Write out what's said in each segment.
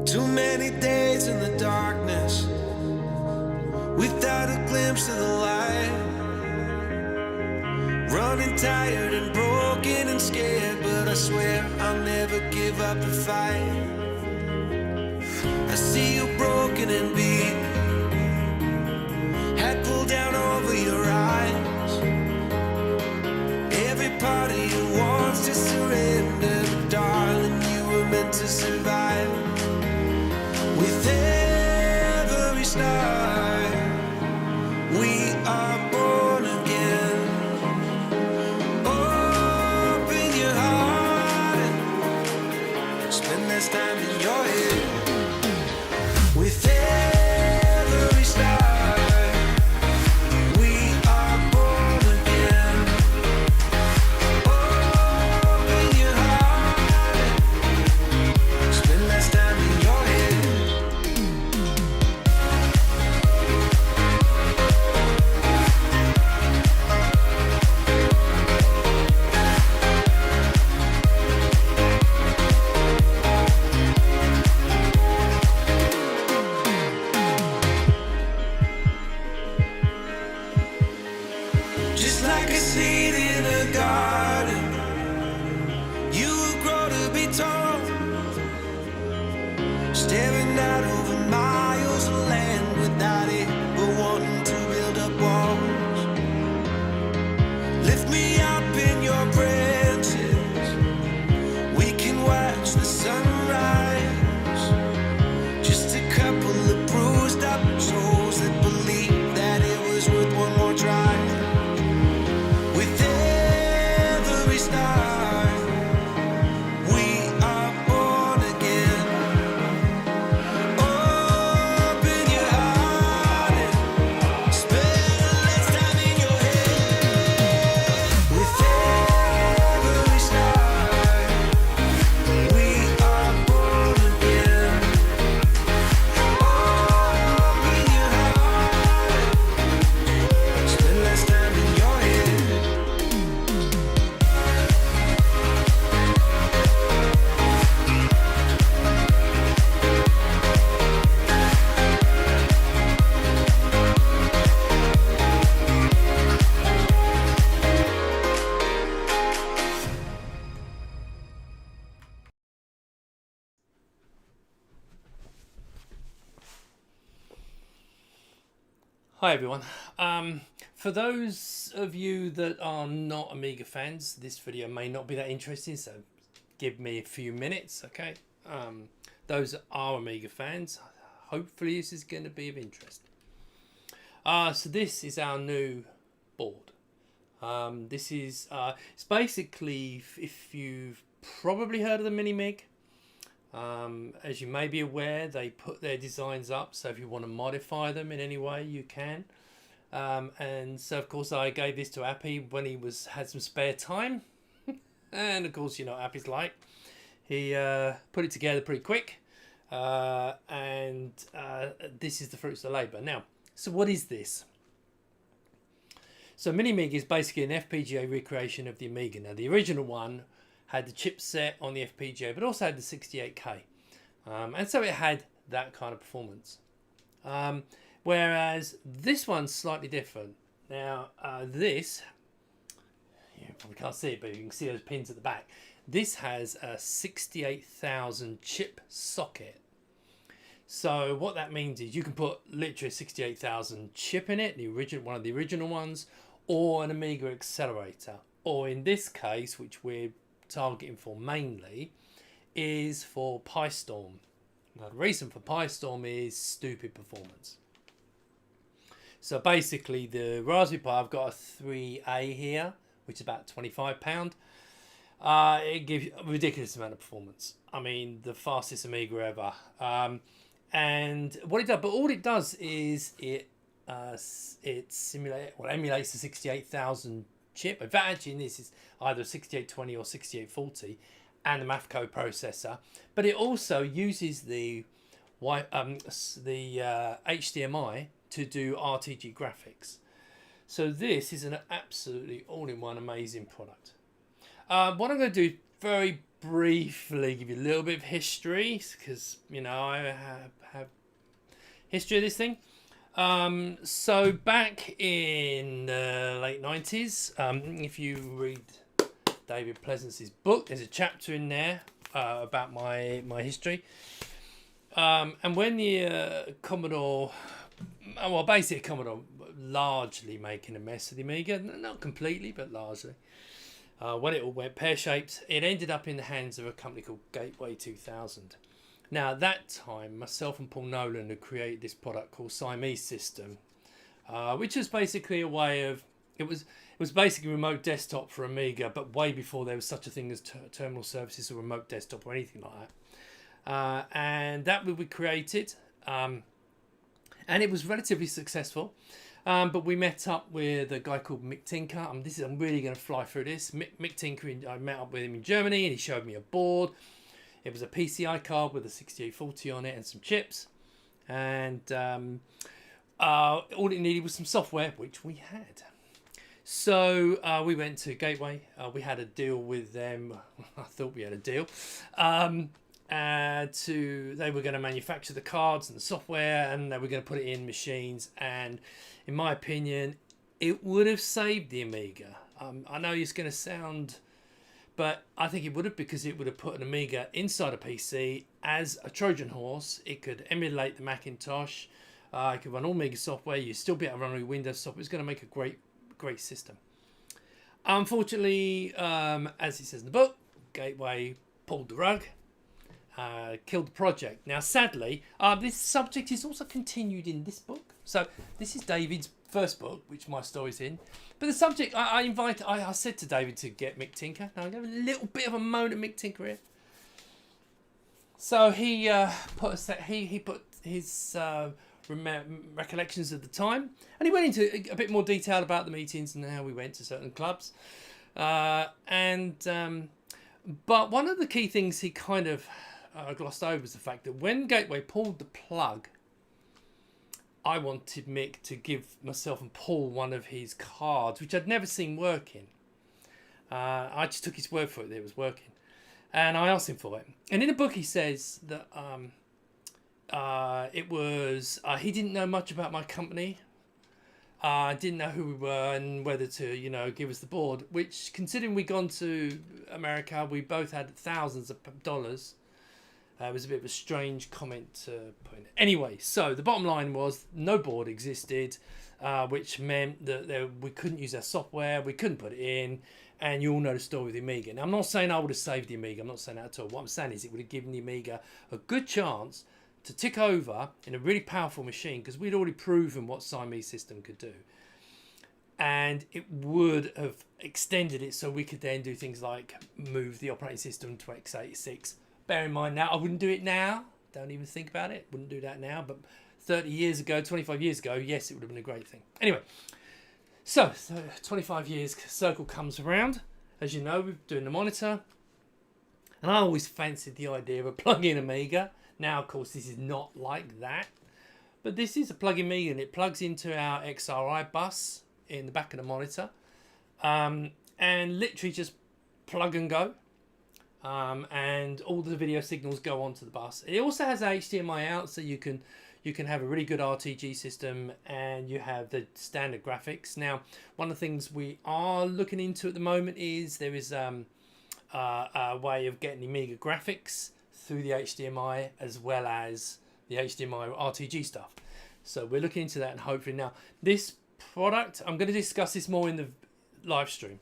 Too many days in the darkness without a glimpse of the light. Running tired and broken and scared, but I swear I'll never give up the fight. I see you broken and beat, head pulled down over your eyes. Every part of you wants to surrender, but darling, you were meant to survive. With every star, we are born again. Open your heart, spend less time in your head. With every star, we are born again. Open your heart, spend less time in your head. Just like a seed in a garden, you will grow to be tall, staring out over miles of land without it, but wanting to build up walls. Lift me up in your branches, we can watch the sunrise. Just a couple of bruised up souls that believe that it was worth one more try. With every star, we are born again. Open your heart and spend less time in your head. With every star, we are born again. Open your heart, spend less time in your head. Hi everyone. For those of you that are not Amiga fans, this video may not be that interesting, so give me a few minutes, okay? Those that are Amiga fans, hopefully this is going to be of interest. So this is our new board. This is it's basically, if you've probably heard of the Mini-Mig, as you may be aware, they put their designs up, so if you want to modify them in any way, you can. And so, of course, I gave this to Appy when he had some spare time. And, of course, you know what Appy's like. He put it together pretty quick. And this is the fruits of labour. Now, so what is this? So Mini-Mig is basically an FPGA recreation of the Amiga. Now, the original one had the chipset on the FPGA, but also had the 68K. And so it had that kind of performance. Whereas this one's slightly different. Now, this, you probably can't see it, but you can see those pins at the back. This has a 68,000 chip socket. So what that means is you can put literally a 68,000 chip in it, one of the original ones, or an Amiga accelerator. Or in this case, which we're targeting for mainly, is for PyStorm. Now, the reason for PyStorm is stupid performance. So basically, the Raspberry Pi, I've got a 3A here, which is about £25. It gives a ridiculous amount of performance. I mean, the fastest Amiga ever. And what it does, but all it does is it emulates the 68,000 chip. In fact, actually, this is either 6820 or 6840, and the math code processor. But it also uses the HDMI to do RTG graphics. So this is an absolutely all-in-one amazing product. What I'm going to do very briefly give you a little bit of history, because you know I have history of this thing. So back in the late 90s, if you read David Pleasance's book, there's a chapter in there about my history. And when the Commodore, well, basically Commodore largely making a mess of the Amiga, not completely, but largely. When it all went pear-shaped, it ended up in the hands of a company called Gateway 2000. Now, at that time, myself and Paul Nolan had created this product called iMIGA system, which was basically a way of, it was basically remote desktop for Amiga, but way before there was such a thing as terminal services or remote desktop or anything like that. And that we created, and it was relatively successful. But we met up with a guy called Mick Tinker. I'm really going to fly through this. Mick Tinker, I met up with him in Germany, and he showed me a board. It was a PCI card with a 6840 on it and some chips. And all it needed was some software, which we had. So we went to Gateway. We had a deal with them. I thought we had a deal. They were going to manufacture the cards and the software, and they were going to put it in machines. And in my opinion, it would have saved the Amiga. I know it's going to sound, but I think it would have, because it would have put an Amiga inside a PC as a Trojan horse. It could emulate the Macintosh. It could run all Amiga software. You'd still be able to run all Windows software. It's going to make a great system. Unfortunately, as it says in the book, Gateway pulled the rug. Killed the project. Now, sadly, this subject is also continued in this book. So this is David's first book, which my story's in. But the subject, I said to David to get Mick Tinker. Now, I'm going to have a little bit of a moan at Mick Tinker here. So he put his recollections of the time, and he went into a bit more detail about the meetings and how we went to certain clubs. But one of the key things he kind of glossed over was the fact that when Gateway pulled the plug, I wanted Mick to give myself and Paul one of his cards, which I'd never seen working. I just took his word for it that it was working. And I asked him for it. And in the book he says that he didn't know much about my company. Didn't know who we were and whether to, give us the board, which, considering we'd gone to America, we both had thousands of dollars. It was a bit of a strange comment to put in. Anyway, so the bottom line was no board existed, which meant that we couldn't use our software, we couldn't put it in, and you all know the story with the Amiga. Now, I'm not saying I would have saved the Amiga, I'm not saying that at all. What I'm saying is it would have given the Amiga a good chance to tick over in a really powerful machine, because we'd already proven what iMIGA system could do. And it would have extended it so we could then do things like move the operating system to x86. Bear in mind now, I wouldn't do it now. Don't even think about it. Wouldn't do that now. But 30 years ago, 25 years ago, yes, it would have been a great thing. Anyway, so 25 years circle comes around. As you know, we're doing the monitor. And I always fancied the idea of a plug-in Amiga. Now, of course, this is not like that. But this is a plug-in Amiga, and it plugs into our XRI bus in the back of the monitor. And literally just plug and go. And all the video signals go onto the bus. It also has HDMI out, so you can have a really good RTG system, and you have the standard graphics. Now, one of the things we are looking into at the moment is there is a way of getting Amiga graphics through the HDMI as well as the HDMI RTG stuff. So we're looking into that, and hopefully now this product, I'm going to discuss this more in the live stream,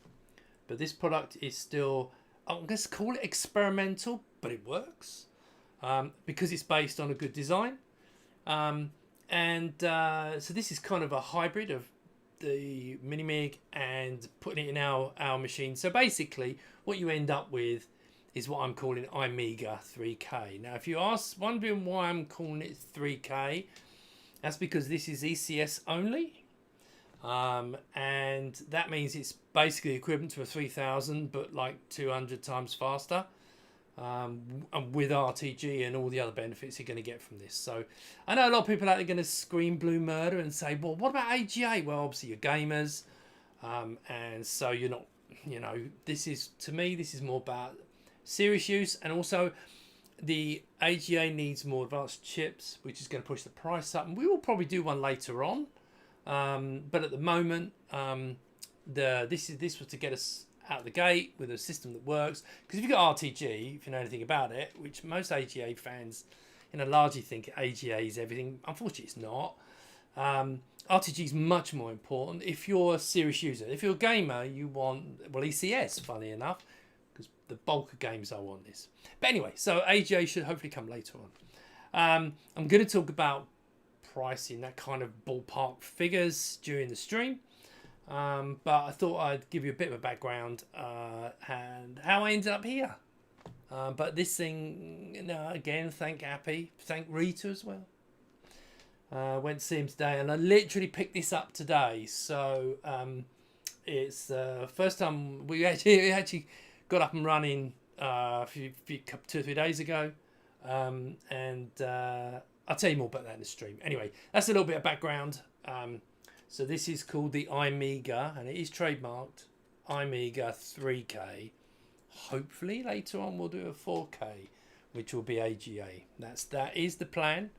but this product is still, I'm going to call it experimental, but it works because it's based on a good design. So this is kind of a hybrid of the Mini-Mig and putting it in our machine. So basically what you end up with is what I'm calling iMIGA-3k. Now, if you ask, wondering why I'm calling it 3k, that's because this is ECS only. And that means it's basically equivalent to a 3000, but like 200 times faster, and with RTG and all the other benefits you're going to get from this. So I know a lot of people out there are going to scream blue murder and say, well, what about AGA? Well, obviously you're gamers, and so you're not, this is, to me, this is more about serious use, and also the AGA needs more advanced chips, which is going to push the price up, and we will probably do one later on. But at the moment, this was to get us out of the gate with a system that works. Because if you've got RTG, if you know anything about it, which most AGA fans, largely think AGA is everything. Unfortunately, it's not. RTG is much more important. If you're a serious user, if you're a gamer, you want ECS. Funny enough, because the bulk of games I want this. But anyway, so AGA should hopefully come later on. I'm going to talk about pricing, that kind of ballpark figures during the stream. But I thought I'd give you a bit of a background and how I ended up here. But this thing, again, thank Appy, thank Rita as well. Went to see him today, and I literally picked this up today. So it's the first time we actually got up and running 2 or 3 days ago. And I'll tell you more about that in the stream. Anyway, that's a little bit of background. So this is called the iMIGA, and it is trademarked iMIGA-3k. Hopefully later on we'll do a 4K, which will be AGA. That is the plan.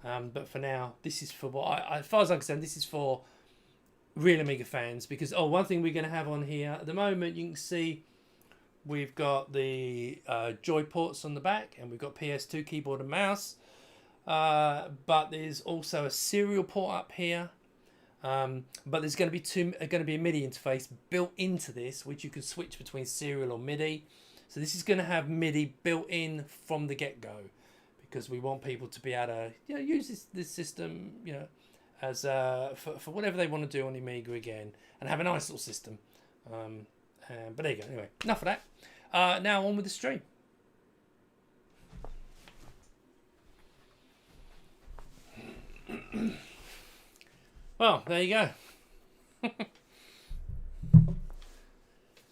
But for now, this is for what as far as I'm concerned, this is for real Amiga fans. Because one thing we're going to have on here at the moment, you can see we've got the Joy ports on the back, and we've got PS2 keyboard and mouse. But there's also a serial port up here. But there's going to be a MIDI interface built into this, which you can switch between serial or MIDI. So this is going to have MIDI built in from the get-go, because we want people to be able to use this system as for whatever they want to do on the Amiga again, and have a nice little system. But there you go. Anyway, enough of that. Now on with the stream. Well, there you go.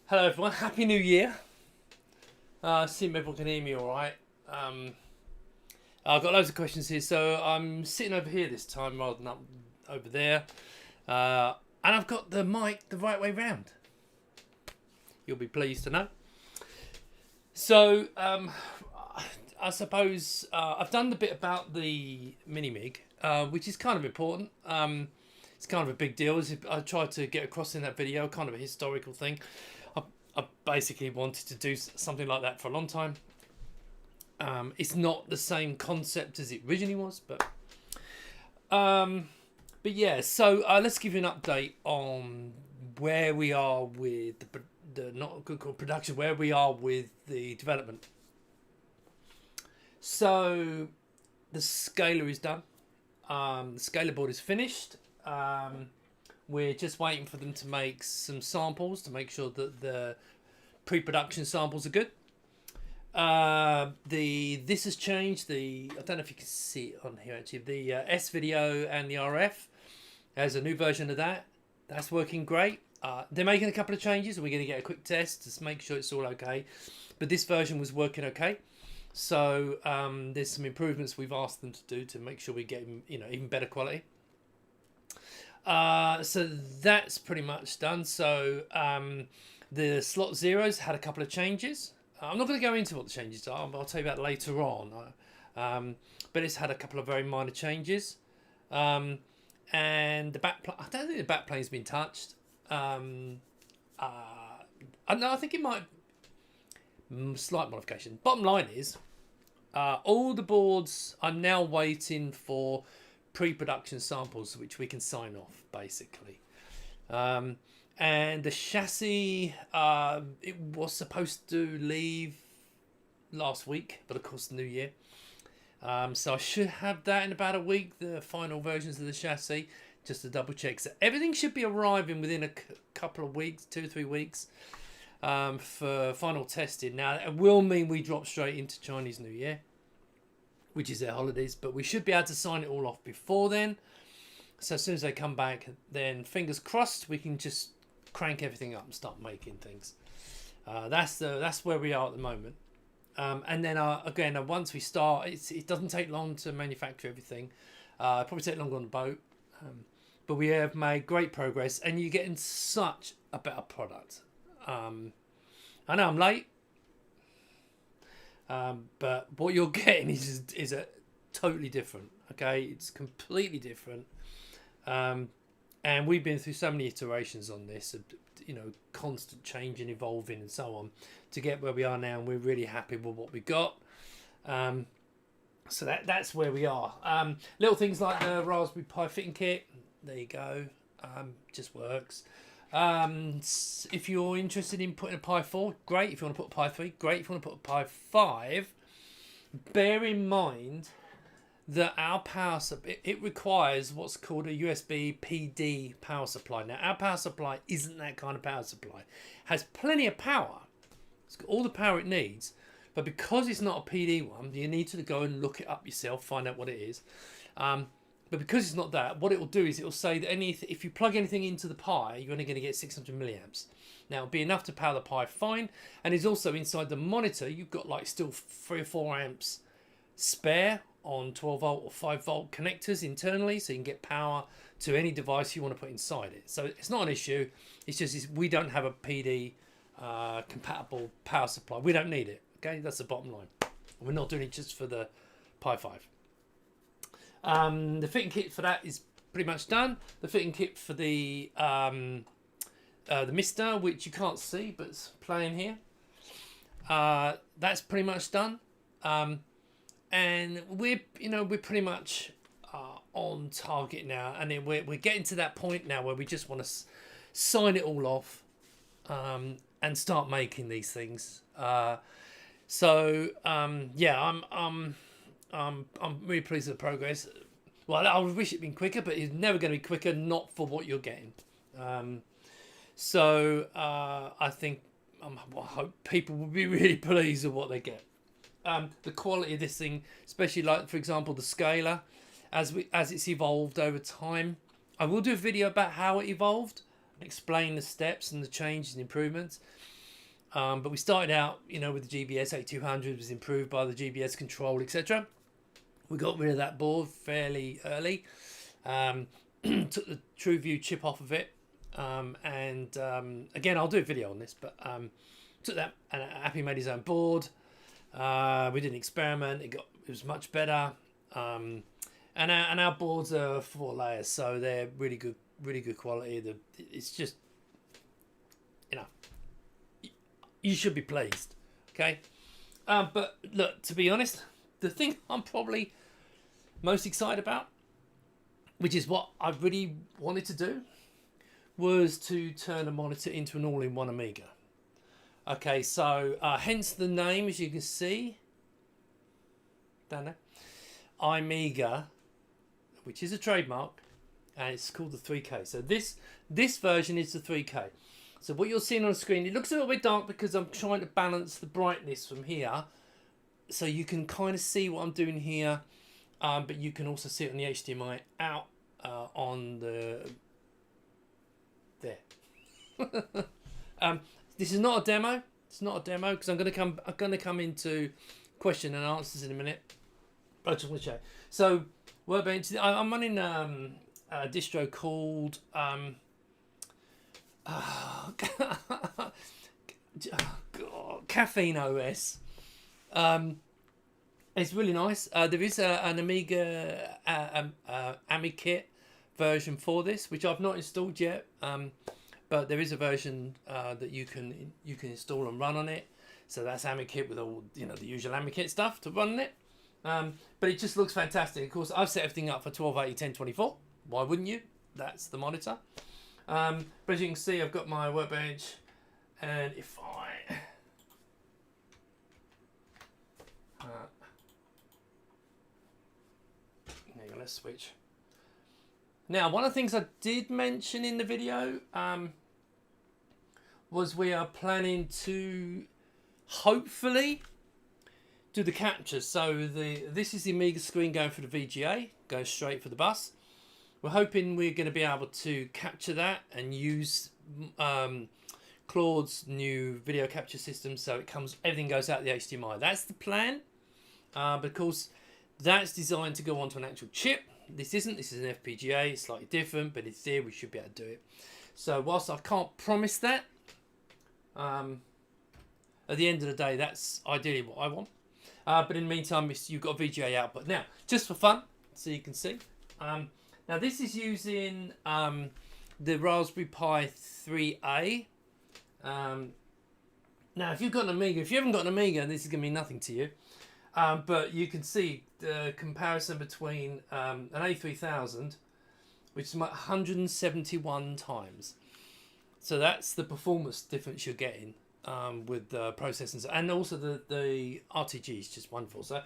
Hello everyone, Happy New Year. See if everyone can hear me alright. I've got loads of questions here, so I'm sitting over here this time rather than up over there. And I've got the mic the right way round. You'll be pleased to know. So, I suppose I've done the bit about the Mini-Mig, which is kind of important. It's kind of a big deal. As I tried to get across in that video, kind of a historical thing. I basically wanted to do something like that for a long time. It's not the same concept as it originally was, but yeah. So let's give you an update on where we are with the not good called production, where we are with the development. So the scaler is done. The scaler board is finished. We're just waiting for them to make some samples to make sure that the pre-production samples are good. This has changed. I don't know if you can see it on here actually. The S video and the RF. There's a new version of that. That's working great. They're making a couple of changes, and we're going to get a quick test to make sure it's all okay. But this version was working okay. So there's some improvements we've asked them to do to make sure we get even better quality. So that's pretty much done. So the slot zeros had a couple of changes. I'm not going to go into what the changes are, but I'll tell you about later on. But it's had a couple of very minor changes. And the backplane, I don't think the backplane's been touched. I think it might slight modification. Bottom line is, all the boards are now waiting for pre-production samples, which we can sign off basically. And the chassis, it was supposed to leave last week, but of course New Year. So I should have that in about a week, the final versions of the chassis, just to double check. So everything should be arriving within a couple of weeks, 2 or 3 weeks, for final testing. Now, it will mean we drop straight into Chinese New Year, which is their holidays, but we should be able to sign it all off before then. So as soon as they come back, then fingers crossed, we can just crank everything up and start making things. That's where we are at the moment. And then again, once we start, it doesn't take long to manufacture everything. It'll probably take longer on the boat, but we have made great progress, and you're getting such a better product. I know I'm late. But what you're getting is a totally different. Okay, it's completely different. And we've been through so many iterations on this, you know, constant change and evolving and so on to get where we are now, and we're really happy with what we got. So that's where we are. Little things like the Raspberry Pi fitting kit. There you go. Just works. If you're interested in putting a Pi 4, great. If you want to put a Pi 3, great. If you want to put a Pi 5, bear in mind that our power it requires what's called a USB PD power supply. Now, our power supply isn't that kind of power supply. It has plenty of power. It's got all the power it needs. But because it's not a PD one, you need to go and look it up yourself, find out what it is. But because it's not that, what it will do is it will say that if you plug anything into the Pi, you're only going to get 600 milliamps. Now, it'll be enough to power the Pi fine. And it's also inside the monitor, you've got like still 3 or 4 amps spare on 12 volt or 5 volt connectors internally, so you can get power to any device you want to put inside it. So it's not an issue. It's just we don't have a PD compatible power supply. We don't need it. Okay, that's the bottom line. We're not doing it just for the Pi 5. The fitting kit for that is pretty much done. The fitting kit for the Mister, which you can't see but it's playing here, that's pretty much done. And we're pretty much on target now, and then we're getting to that point now where we just want to sign it all off and start making these things. Yeah, I'm really pleased with the progress. Well, I wish it'd been quicker, but it's never going to be quicker, not for what you're getting. I think I hope people will be really pleased with what they get. The quality of this thing, especially like for example the scaler, as it's evolved over time. I will do a video about how it evolved, explain the steps and the changes and improvements. But we started out, with the GBS 8200, was improved by the GBS control, etc. We got rid of that board fairly early. Took the TrueView chip off of it, and again, I'll do a video on this. But took that, and Happy made his own board. We did an experiment. It was much better. And our boards are 4 layers, so they're really good quality. It's just, you should be pleased, okay? But look, to be honest, the thing I'm probably most excited about, which is what I really wanted to do, was to turn a monitor into an all-in-one Amiga. Okay, so hence the name, as you can see, down there, iMIGA, which is a trademark, and it's called the 3K. So this version is the 3K. So what you're seeing on the screen, it looks a little bit dark because I'm trying to balance the brightness from here, so you can kind of see what I'm doing here, but you can also see it on the HDMI out on the there. This is not a demo. It's not a demo because I'm going to come into question and answers in a minute. But I just want to show you. So Workbench, I'm running a distro called Caffeine OS. It's really nice. There is an Amiga AmiKit version for this, which I've not installed yet. But there is a version that you can install and run on it. So that's AmiKit with all the usual AmiKit stuff to run on it. But it just looks fantastic. Of course, I've set everything up for 1280 1024. Why wouldn't you? That's the monitor. But as you can see, I've got my Workbench, and if I there you go, let's switch. Now, one of the things I did mention in the video was we are planning to hopefully do the captures. So this is the Amiga screen going for the VGA, goes straight for the bus. We're hoping we're going to be able to capture that and use Claude's new video capture system, so everything goes out the HDMI. That's the plan, because that's designed to go onto an actual chip. This isn't. This is an FPGA. It's slightly different, but it's there. We should be able to do it. So whilst I can't promise that, at the end of the day, that's ideally what I want. But in the meantime, you've got a VGA output. Now, just for fun, so you can see. Now this is using the Raspberry Pi 3A. Now, if you've got an Amiga, if you haven't got an Amiga, this is going to mean nothing to you. But you can see the comparison between an A3000, which is 171 times. So that's the performance difference you're getting with the processors, and also the RTG is just wonderful. So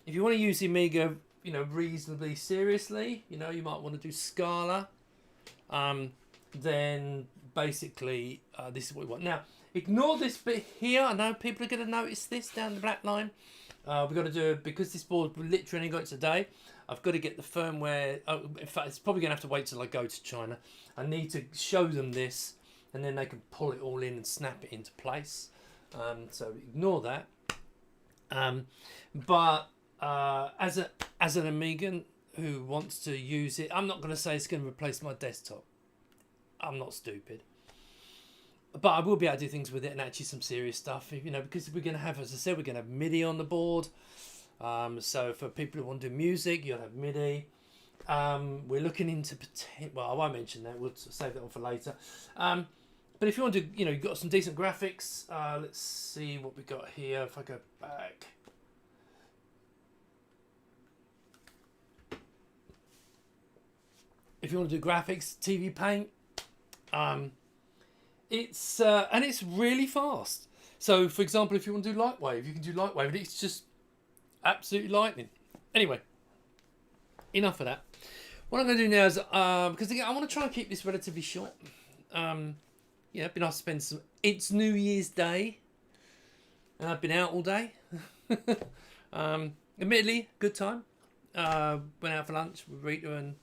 if you want to use the Amiga, you know, reasonably seriously, you know, you might want to do Scala. Then basically this is what we want. Now, ignore this bit here. I know people are going to notice this down the black line. We've got to do it because this board literally got it today. I've got to get the firmware. In fact, it's probably going to have to wait till I go to China. I need to show them this, and then they can pull it all in and snap it into place. So ignore that. But as an Amigan who wants to use it, I'm not going to say it's going to replace my desktop. I'm not stupid. But I will be able to do things with it, and actually some serious stuff, you know, because we're going to have, as I said, we're going to have MIDI on the board. So for people who want to do music, you'll have MIDI. We're looking into, well, I won't mention that. We'll save that one for later. But if you want to, you know, you've got some decent graphics. Let's see what we got here. If I go back. If you want to do graphics, TV Paint. And it's really fast. So, for example, if you want to do Lightwave, you can do Lightwave, and it's just absolutely lightning. Anyway, enough of that. What I'm going to do now is, because again, I want to try and keep this relatively short. Yeah, it'd be nice to spend some. It's New Year's Day, and I've been out all day. Admittedly, good time. Went out for lunch with Rita and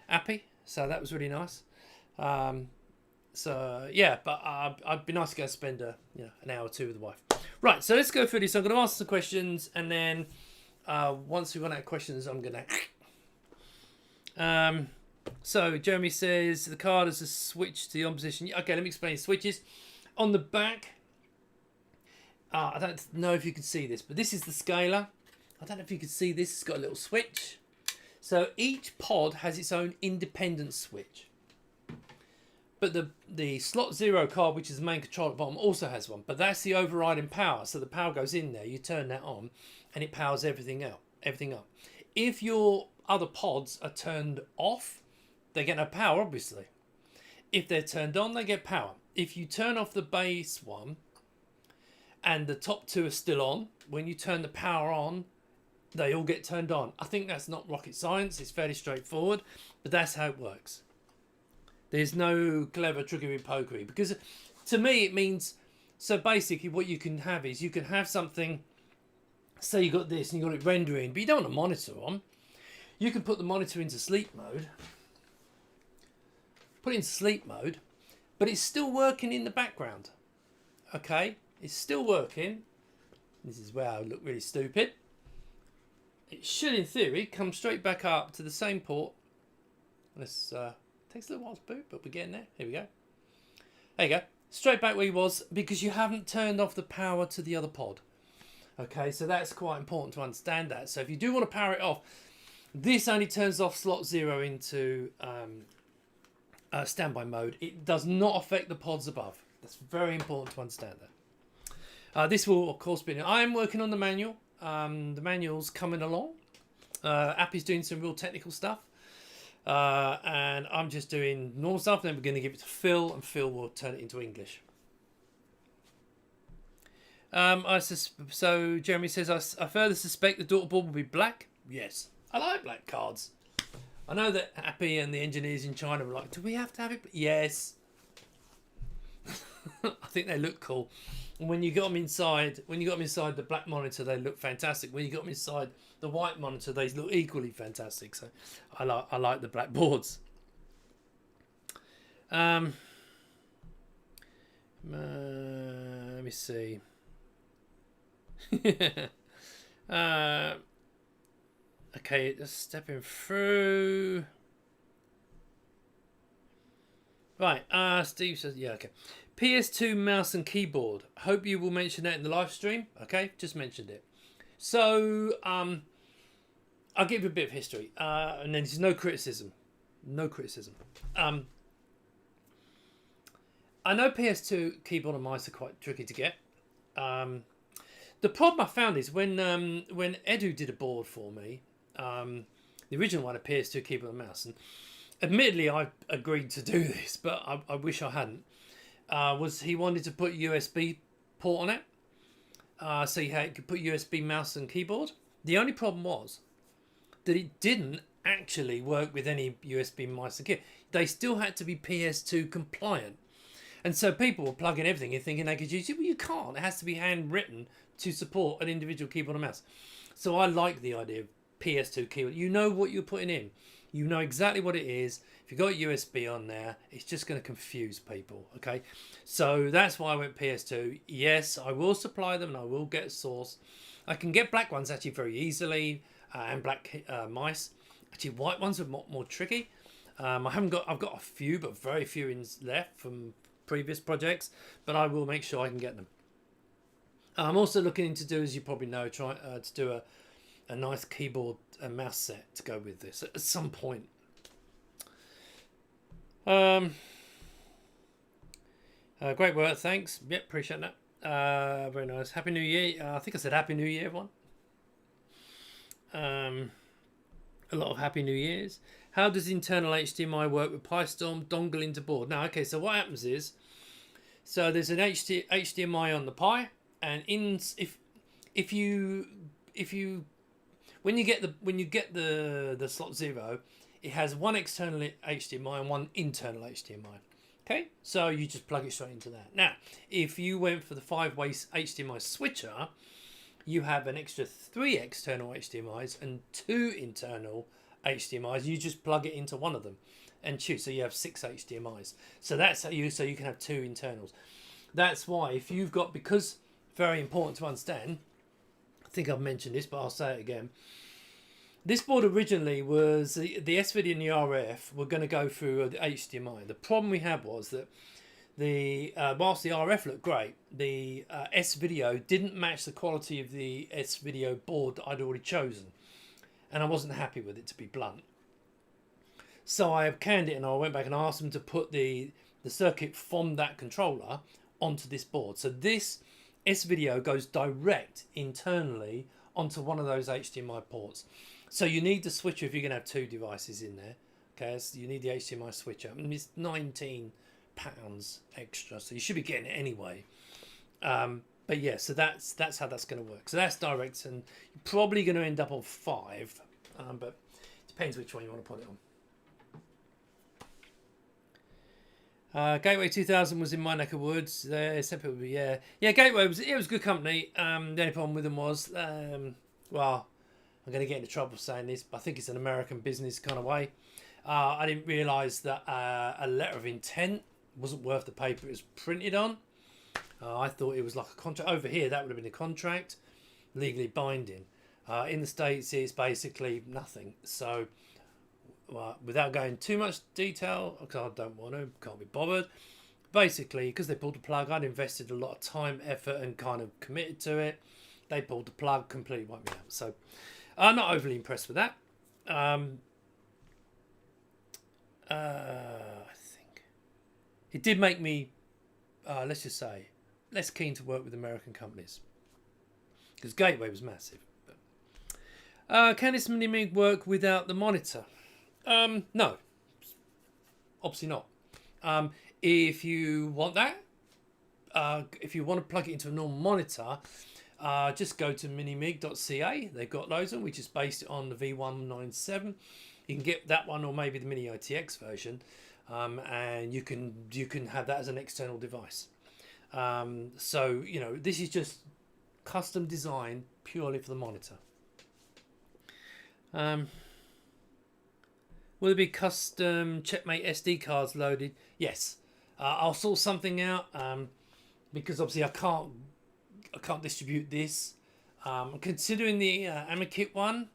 Appy, so that was really nice. So yeah, but I'd be nice to go spend an hour or two with the wife. Right, so let's go through this. I'm going to ask some questions, and then once we run out of questions, I'm going to. So Jeremy says the card has a switch to the on position. Okay, let me explain switches. On the back, I don't know if you can see this, but this is the scaler. I don't know if you can see this. It's got a little switch. So each pod has its own independent switch. But the slot 0 card, which is the main control at the bottom, also has one. But that's the overriding power. So the power goes in there. You turn that on, and it powers everything up. If your other pods are turned off, they get no power, obviously. If they're turned on, they get power. If you turn off the base one, and the top two are still on, when you turn the power on, they all get turned on. I think that's not rocket science. It's fairly straightforward, but that's how it works. There's no clever trickery pokery, because to me it means, so basically what you can have is you can have something, say you got this and you got it rendering, but you don't want a monitor on. You can put the monitor into sleep mode, put it into sleep mode, but it's still working in the background. Okay, it's still working. This is where I look really stupid. It should, in theory, come straight back up to the same port. Let's takes a little while to boot, but we're getting there. Here we go. There you go. Straight back where he was, because you haven't turned off the power to the other pod. Okay, so that's quite important to understand that. So if you do want to power it off, this only turns off slot 0 into standby mode. It does not affect the pods above. That's very important to understand that. This will, of course, be... I am working on the manual. The manual's coming along. Appy's doing some real technical stuff. And I'm just doing normal stuff, and then we're going to give it to Phil, and Phil will turn it into English. So Jeremy says, I further suspect the daughter board will be black. Yes, I like black cards. I know that Appy and the engineers in China were like, do we have to have it? Yes. I think they look cool. And when you got them inside, the black monitor, they look fantastic. When you got them inside the white monitor, they look equally fantastic. So I like the black boards. Let me see. Okay, just stepping through. Right, Steve says, yeah, okay. PS2 mouse and keyboard. Hope you will mention that in the live stream. Okay, just mentioned it. So I'll give you a bit of history, and then there's no criticism. No criticism. I know PS2 keyboard and mice are quite tricky to get. The problem I found is when Edu did a board for me, the original one, a PS2 keyboard and mouse, and admittedly I agreed to do this, but I wish I hadn't. Was he wanted to put USB port on it, so you could put USB mouse and keyboard. The only problem was that it didn't actually work with any USB mice and keyboard. They still had to be PS2 compliant. And so people were plugging everything and thinking they could use it. Well, you can't. It has to be handwritten to support an individual keyboard and mouse. So I like the idea of PS2 keyboard. You know what you're putting in. You know exactly what it is. If you've got USB on there, it's just going to confuse people. Okay, so that's why I went PS2. Yes, I will supply them and I will get a source. I can get black ones actually very easily, and black mice. Actually, white ones are more tricky. I've got a few, but very few left from previous projects, but I will make sure I can get them. I'm also looking into as you probably know, to do a nice keyboard and mouse set to go with this at some point. Great work, thanks. Yep, appreciate that. Very nice. Happy New Year. I think I said Happy New Year, everyone. A lot of Happy New Years. How does internal HDMI work with PyStorm dongle into board? Now, okay, so what happens is, so there's an HDMI on the Pi, and when you get the slot 0, it has one external HDMI and one internal HDMI. Okay, so you just plug it straight into that. Now, if you went for the 5-way HDMI switcher, you have an extra 3 external HDMIs and 2 internal HDMIs. You just plug it into one of them and choose. So you have 6 HDMIs. So that's how you can have 2 internals. That's why if you've got, because very important to understand, I think I've mentioned this, but I'll say it again. This board originally was the SVidia and the RF were going to go through the HDMI. The problem we had was that whilst the RF looked great, the S-Video didn't match the quality of the S-Video board that I'd already chosen. And I wasn't happy with it, to be blunt. So I canned it and I went back and asked them to put the circuit from that controller onto this board. So this S-Video goes direct internally onto one of those HDMI ports. So you need the switcher if you're going to have 2 devices in there. Okay, so you need the HDMI switcher. I mean, it's £19 extra, so you should be getting it anyway. But yeah, so that's how that's going to work. So that's direct, and you're probably going to end up on 5, but it depends which one you want to put it on. Gateway 2000 was in my neck of woods. Yeah, Gateway was good company. The only problem with them was, well, I'm going to get into trouble saying this, but I think it's an American business kind of way. I didn't realise that a letter of intent wasn't worth the paper it was printed on. I thought it was like a contract. Over here, that would have been a contract, legally binding. In the States, it's basically nothing. So, without going too much detail, because I don't want to, can't be bothered. Basically, because they pulled the plug, I'd invested a lot of time, effort, and kind of committed to it. They pulled the plug, completely wiped me out. So, I'm not overly impressed with that. I think it did make me, let's just say, less keen to work with American companies, because Gateway was massive. But, can this mini-mig work without the monitor? No, obviously not. If you want that, if you want to plug it into a normal monitor, just go to minimig.ca. They've got loads of them, which is based on the V197. You can get that one, or maybe the Mini ITX version, and you can have that as an external device. So this is just custom designed purely for the monitor. Will there be custom Checkmate SD cards loaded? Yes, I'll sort something out, because obviously I can't distribute this. I'm considering the AmiKit one,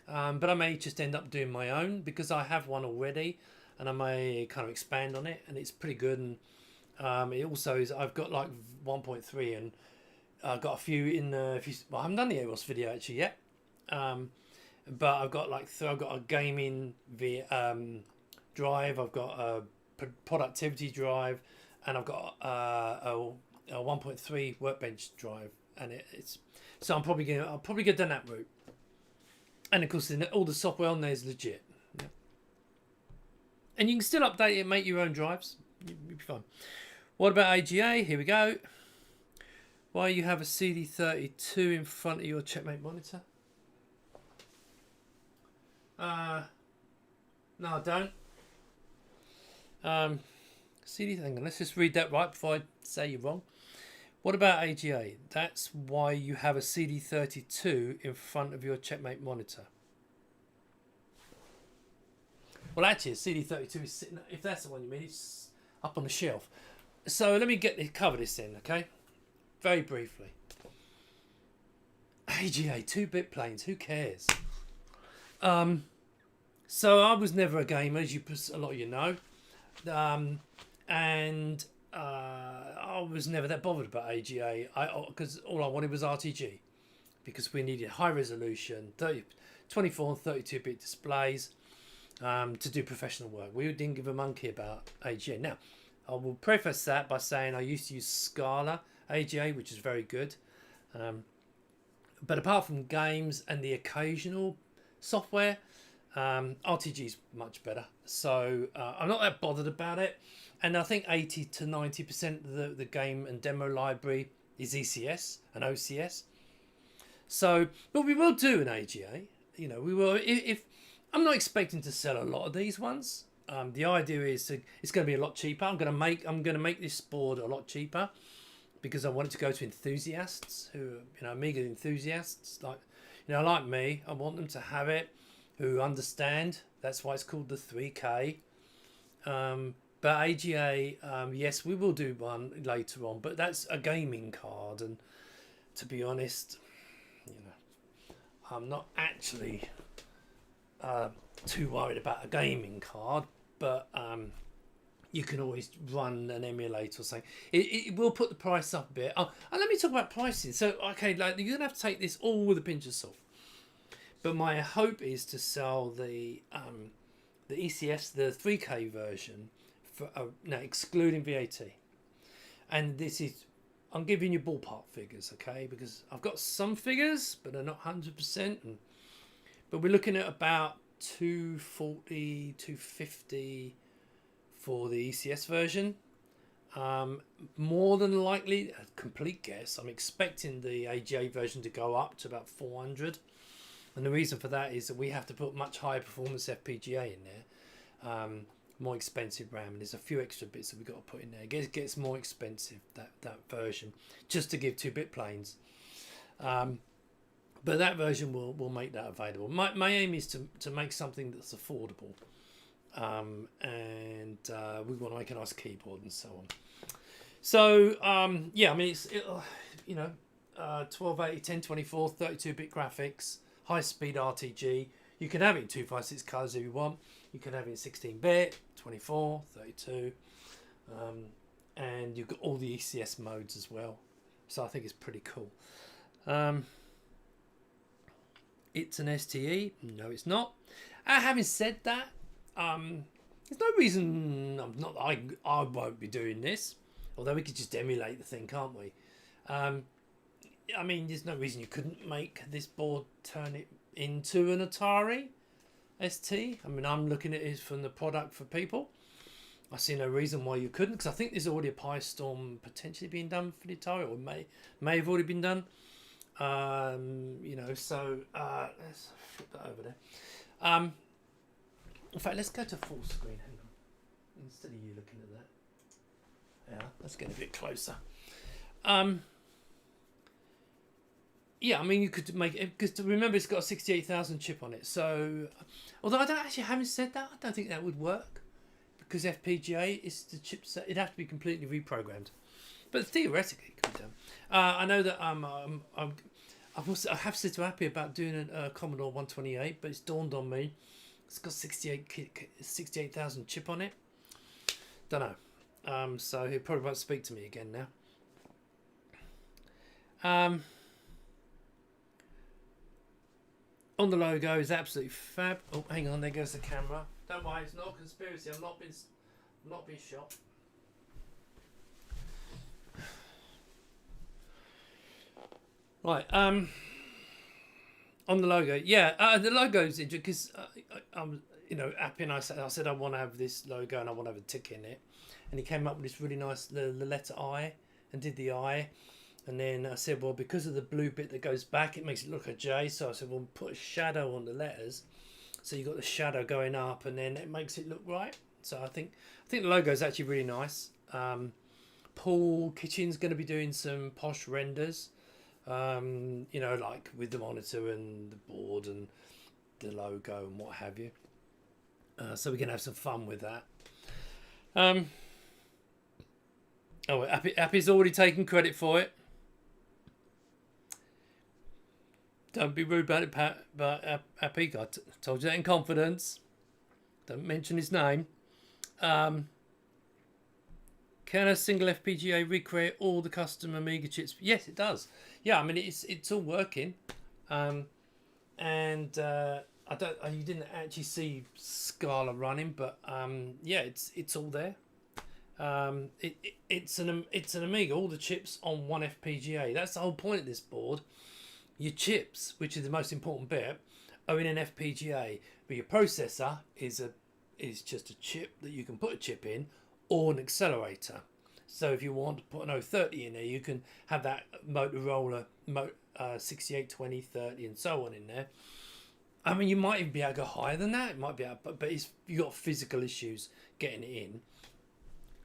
but I may just end up doing my own, because I have one already, and I may kind of expand on it, and it's pretty good. And it also is, I've got like 1.3, and I've got a few in the. Well, I haven't done the AWOS video actually yet, but I've got I've got a gaming drive. I've got a productivity drive, and I've got a 1.3 workbench drive, and it's so I'll probably go down that route. And of course, all the software on there is legit. Yeah. And you can still update it, make your own drives. You'll be fine. What about AGA? Here we go. Why you have a CD32 in front of your checkmate monitor? No, I don't. CD. Hang on, let's just read that right before I say you're wrong. What about AGA? That's why you have a CD32 in front of your checkmate monitor. Well, actually, a CD32 is sitting. If that's the one you mean, it's up on the shelf. So let me cover this in, okay? Very briefly. AGA 2-bit planes. Who cares? So I was never a gamer, as a lot of you know, and I was never that bothered about AGA. Because all I wanted was RTG, because we needed high resolution, 24 and 32-bit displays to do professional work. We didn't give a monkey about AGA. Now, I will preface that by saying I used to use Scala AGA, which is very good. But apart from games and the occasional software, RTG is much better. So I'm not that bothered about it. And I think 80 to 90% of the game and demo library is ECS and OCS. So, but we will do an AGA. You know, we will. If I'm not expecting to sell a lot of these ones. The idea is it's going to be a lot cheaper. I'm going to make this board a lot cheaper because I want it to go to enthusiasts who, Amiga enthusiasts like me. I want them to have it, who understand. That's why it's called the 3K. But AGA, yes, we will do one later on, but that's a gaming card, and to be honest, I'm not actually too worried about a gaming card, but you can always run an emulator or something. It will put the price up a bit. And let me talk about pricing. So, okay, you're going to have to take this all with a pinch of salt. But my hope is to sell the ECS, the 3K version, for now excluding VAT. And this is, I'm giving you ballpark figures, okay? Because I've got some figures, but they're not 100%. But we're looking at about 240, 250 for the ECS version. More than likely, a complete guess, I'm expecting the AGA version to go up to about 400. And the reason for that is that we have to put much higher performance FPGA in there. More expensive RAM, and there's a few extra bits that we've got to put in there. It gets more expensive, that version, just to give 2-bit planes. But that version will make that available. My aim is to make something that's affordable. And we want to make a nice keyboard and so on. So, yeah, I mean, it's 1280, 1024, 32-bit graphics, high-speed RTG. You can have it in 256 colours if you want. You can have it in 16-bit, 24, 32. And you've got all the ECS modes as well. So I think it's pretty cool. It's an STE. No, it's not. Having said that, there's no reason I won't be doing this. Although we could just emulate the thing, can't we? I mean, there's no reason you couldn't make this board turn it into an Atari ST. I mean, I'm looking at it from the product for people. I see no reason why you couldn't, because I think there's already a Pi Storm potentially being done for the Atari, or may have already been done. So let's flip that over there. In fact, let's go to full screen. Hang on, instead of you looking at that. Yeah, let's get a bit closer. Yeah, I mean, you could make it, because remember it's got a 68,000 chip on it. So, although having said that, I don't think that would work, because FPGA is the chipset. It'd have to be completely reprogrammed. But theoretically, it could be done. I know that I have said to Happy about doing a Commodore 128, but it's dawned on me it's got 68,000 chip on it. Don't know. So he probably won't speak to me again now. On the logo is absolutely fab. Oh, hang on, there goes the camera. Don't worry, it's not a conspiracy. I'm not being shot. Right. On the logo, yeah, the logo's interesting because I'm, happy, and I said I want to have this logo and I want to have a tick in it, and he came up with this really nice the letter I and did the I, and then I said, well, because of the blue bit that goes back, it makes it look a J. So I said, well, put a shadow on the letters, so you got the shadow going up, and then it makes it look right. So I think the logo is actually really nice. Paul Kitchen's going to be doing some posh renders. Like with the monitor and the board and the logo and what have you. So we can have some fun with that. Appy's already taken credit for it. Don't be rude about it, Pat. But Appy, I told you that in confidence. Don't mention his name. Can a single FPGA recreate all the custom Amiga chips? Yes, it does. Yeah, I mean it's all working, you didn't actually see Scala running, but yeah, it's all there. It's an Amiga, all the chips on one FPGA. That's the whole point of this board. Your chips, which is the most important bit, are in an FPGA, but your processor is just a chip that you can put a chip in, or an accelerator. So if you want to put an 030 in there, you can have that Motorola 6820, 30 and so on in there. I mean, you might even be able to go higher than that. It might be able, but you've got physical issues getting it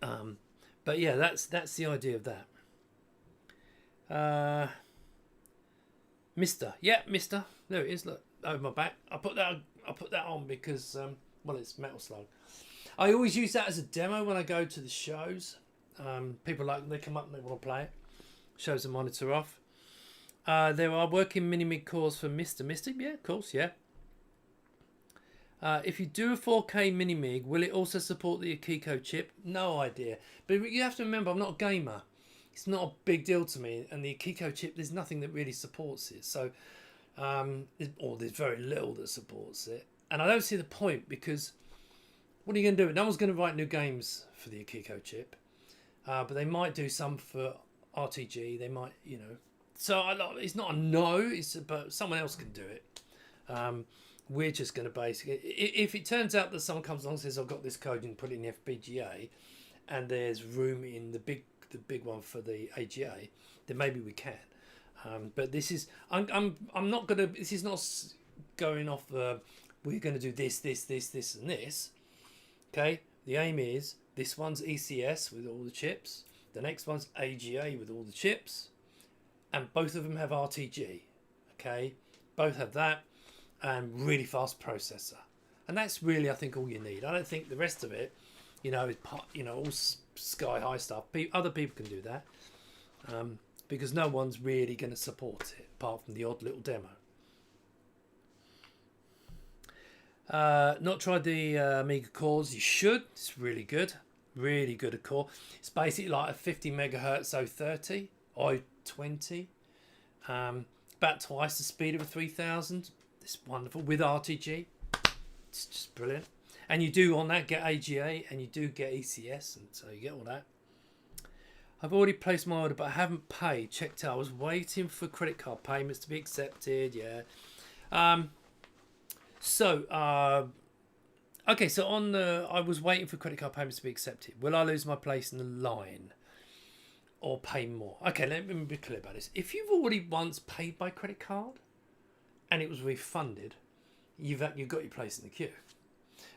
in. But yeah, that's the idea of that. Mister. There it is, look, over my back. I put that on because it's Metal Slug. I always use that as a demo when I go to the shows. People they come up and they want to play it. Shows the monitor off. There are working mini-mig cores for Mr. Mystic. Yeah, of course, yeah. If you do a 4K mini-mig, will it also support the Akiko chip? No idea. But you have to remember, I'm not a gamer. It's not a big deal to me. And the Akiko chip, there's nothing that really supports it. So, there's very little that supports it. And I don't see the point because what are you going to do? No one's going to write new games for the Akiko chip. But they might do some for RTG. They might, So it's not a no, but someone else can do it. We're just going to basically... If it turns out that someone comes along and says, I've got this code and put it in the FPGA, and there's room in the big one for the AGA, then maybe we can. But this is... I'm not going to... This is not going off... we're going to do this, and this. Okay? The aim is... This one's ECS with all the chips. The next one's AGA with all the chips. And both of them have RTG. Okay? Both have that. And really fast processor. And that's really, I think, all you need. I don't think the rest of it, is all sky high stuff. Other people can do that. Because no one's really going to support it, apart from the odd little demo. Not tried the Amiga cores. You should. It's really good. Really good a core. It's basically like a 50 megahertz 030 or 20. About twice the speed of a 3000. It's wonderful with RTG. It's just brilliant. And you do on that get AGA and you do get ECS, and so you get all that. I've already placed my order, but I haven't paid. Checked out. I was waiting for credit card payments to be accepted. Yeah. Okay, so I was waiting for credit card payments to be accepted. Will I lose my place in the line or pay more? Okay, let me be clear about this. If you've already once paid by credit card and it was refunded, you've got your place in the queue.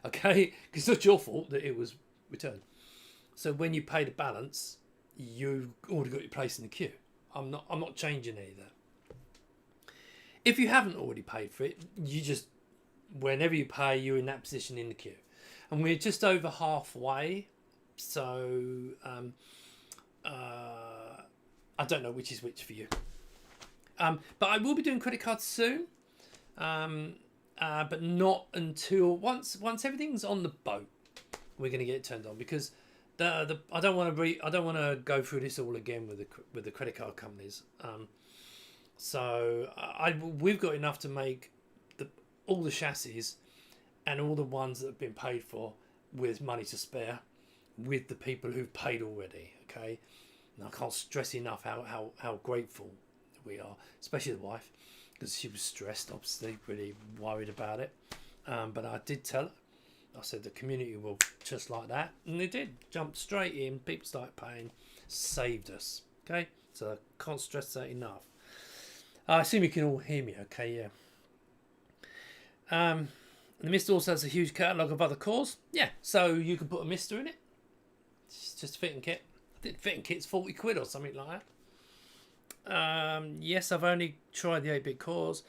Okay, because it's not your fault that it was returned. So when you pay the balance, you've already got your place in the queue. I'm not changing any of that. If you haven't already paid for it, you just, whenever you pay, you're in that position in the queue. And we're just over halfway, so I don't know which is which for you. But I will be doing credit cards soon, but not until once everything's on the boat. We're going to get it turned on, because I don't want to go through this all again with the credit card companies. So we've got enough to make all the chassis and all the ones that have been paid for with money to spare with the people who've paid already. Okay, and I can't stress enough how grateful we are, especially the wife, because she was stressed, obviously, really worried about it. But I did tell her, I said the community will just like that, and they did. Jumped straight in, people started paying, saved us. Okay, so I can't stress that enough. I assume you can all hear me, okay? Yeah. The Mister also has a huge catalogue of other cores. Yeah, so you can put a Mister in it. It's just a fitting kit. I think fitting kit's 40 quid or something like that. Yes, I've only tried the 8-bit cores.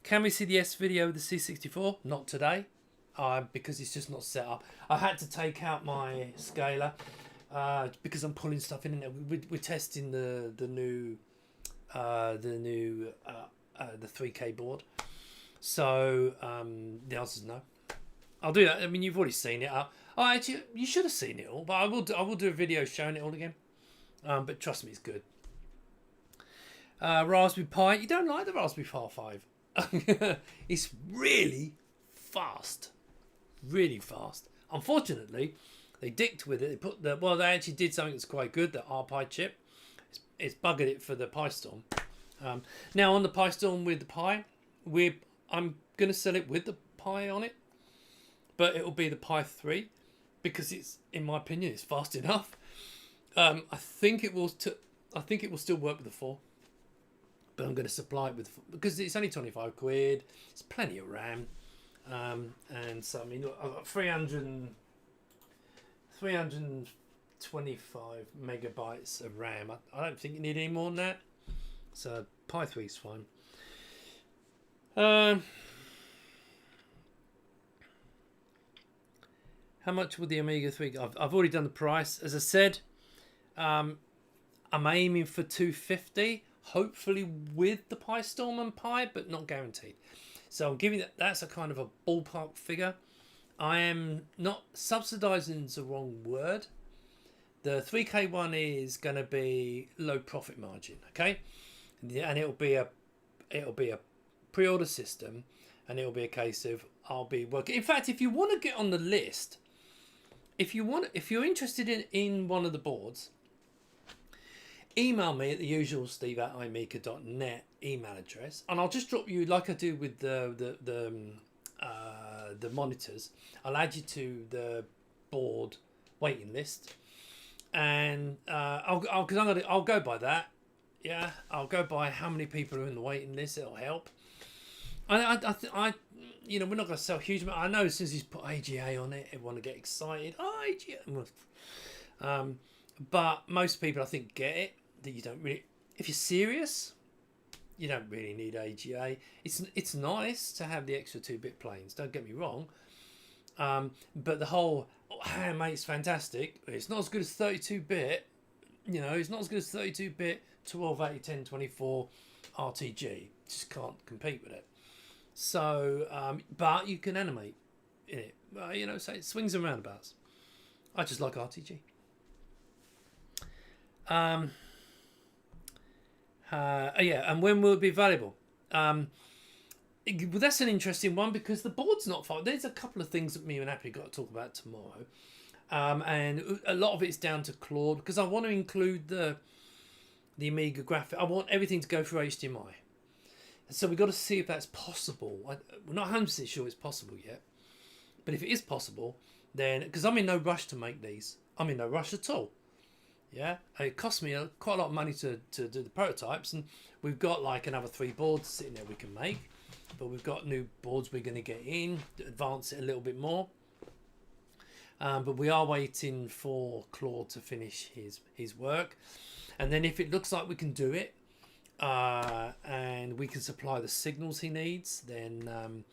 Can we see the S video of the C64? Not today, because it's just not set up. I had to take out my scaler because I'm pulling stuff in there. We're testing the new 3K board. So the answer is no. I'll do that. I mean, you've already seen it. Actually, you should have seen it all, but I will do a video showing it all again. But trust me, it's good. Raspberry Pi. You don't like the Raspberry Pi 5? It's really fast. Really fast. Unfortunately, they dicked with it. They actually did something that's quite good. The RPi chip. It's buggered it for the Pi Storm. Now on the Pi Storm with the Pi, I'm gonna sell it with the Pi on it, but it will be the Pi 3 because it's, in my opinion, it's fast enough. I think it will still work with the 4, but I'm going to supply it with, because it's only 25 quid. It's plenty of RAM, and so I mean, look, I've got 325 megabytes of RAM. I don't think you need any more than that. So Pi 3 is fine. How much would the Amiga-3? I've already done the price. As I said, I'm aiming for 250, hopefully with the Pi Storm and Pi, but not guaranteed. So I'm giving that's a kind of a ballpark figure. I am not subsidizing is the wrong word. The 3K one is going to be low profit margin, okay, and it'll be a pre-order system, and it'll be a case of I'll be working. In fact, if you want to get on the list, if you're interested in one of the boards, email me at the usual steve@imiga.net email address, and I'll just drop you, like I do with the monitors. I'll add you to the board waiting list, and I'll go by that. Yeah, I'll go by how many people are in the waiting list. It'll help. I we're not going to sell huge amount. I know as soon as he's put AGA on it, everyone will get excited. Oh, AGA. But most people, I think, get it. That you don't really, if you're serious, you don't really need AGA. It's nice to have the extra 2-bit planes. Don't get me wrong. But the whole handmade's fantastic. It's not as good as 32-bit. It's not as good as 32-bit 1280 1024 RTG. Just can't compete with it. So, but you can animate in it. So it swings and roundabouts. I just like RTG. And when will it be valuable? Well, that's an interesting one because the board's not far. There's a couple of things that me and Appy got to talk about tomorrow. And a lot of it's down to Claude because I want to include the Amiga graphic. I want everything to go through HDMI. So we've got to see if that's possible. We're not 100% sure it's possible yet. But if it is possible, then, because I'm in no rush to make these. I'm in no rush at all. Yeah, it cost me quite a lot of money to do the prototypes, and we've got like another 3 boards sitting there we can make, but we've got new boards we're going to get in, advance it a little bit more. But we are waiting for Claude to finish his work, and then if it looks like we can do it, and we can supply the signals he needs, then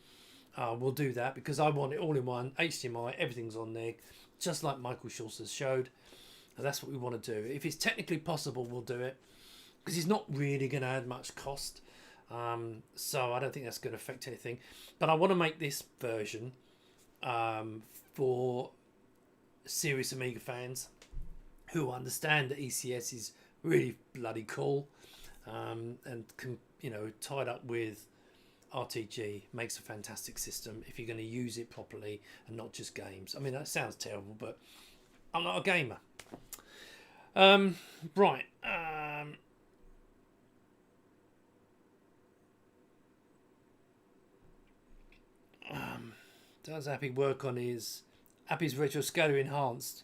we'll do that because I want it all in one, HDMI, everything's on there, just like Michael Schultz has showed. That's what we want to do. If it's technically possible, we'll do it because it's not really going to add much cost. So I don't think that's going to affect anything. But I want to make this version for serious Amiga fans who understand that ECS is really bloody cool and can you know, tied up with RTG makes a fantastic system if you're going to use it properly and not just games. I mean, that sounds terrible, but I'm not a gamer. Right. Does Appy work on his Appy's retro scaler enhanced?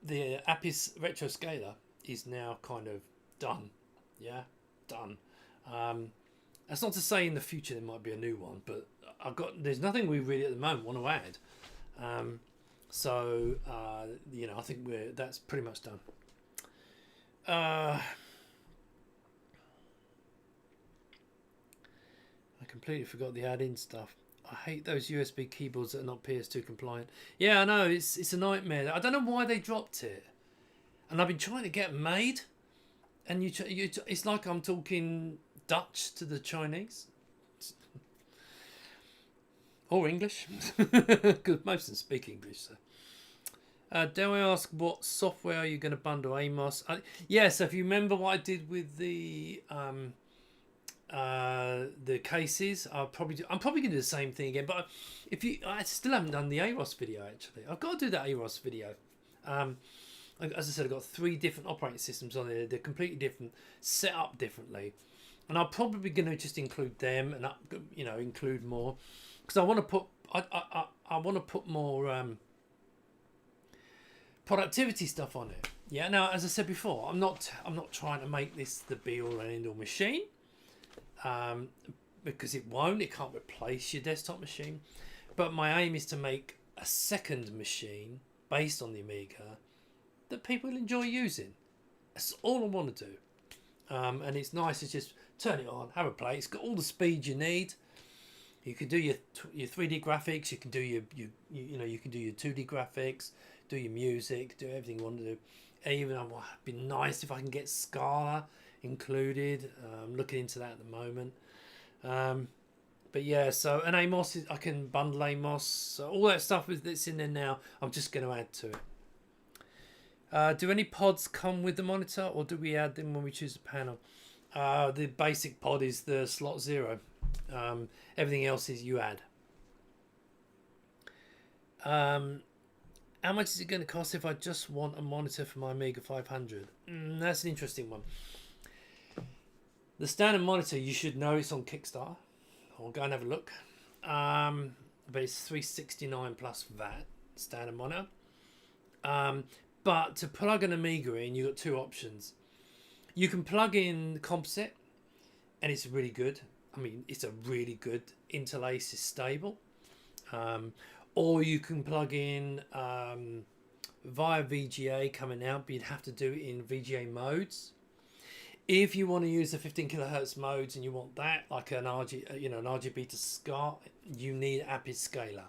The Appy's retro scaler is now kind of done. Yeah, done. That's not to say in the future there might be a new one, but there's nothing we really at the moment want to add. So you know, I think that's pretty much done. I completely forgot the add-in stuff. I hate those USB keyboards that are not PS2 compliant. Yeah, I know, it's a nightmare. I don't know why they dropped it, and I've been trying to get them made, and it's like I'm talking Dutch to the Chinese or English, because most of them speak English. So. Dare I ask what software are you going to bundle? Amos? Yeah. So if you remember what I did with the cases, I'm probably going to do the same thing again. But I still haven't done the AROS video. Actually, I've got to do that AROS video. As I said, I've got 3 different operating systems on there. They're completely different, set up differently, and I'm probably going to just include them and include more, because I want to put I want to put more productivity stuff on it. Yeah. Now, as I said before, I'm not trying to make this the be all and end all machine, because it can't replace your desktop machine. But my aim is to make a second machine based on the Amiga that people enjoy using. That's all I want to do. And it's nice to just turn it on, have a play. It's got all the speed you need. You can do your 3D graphics. You can do you can do your 2D graphics. Do your music. Do everything you want to do. Even it'd be nice if I can get Scala included. I'm looking into that at the moment. But yeah, so and Amos I can bundle Amos. So all that stuff that's in there now, I'm just going to add to it. Do any pods come with the monitor, or do we add them when we choose a panel? The basic pod is the slot 0. Everything else is you add. How much is it going to cost if I just want a monitor for my Amiga 500? That's an interesting one. The standard monitor, you should know it's on Kickstarter. I'll go and have a look. But it's $369 plus VAT, standard monitor. But to plug an Amiga in, you've got 2 options. You can plug in composite, and it's really good. I mean, it's a really good interlace, is stable. Or you can plug in via VGA coming out, but you'd have to do it in VGA modes. If you want to use the 15 kilohertz modes and you want that, like an RGB to SCART, you need Appy's scaler,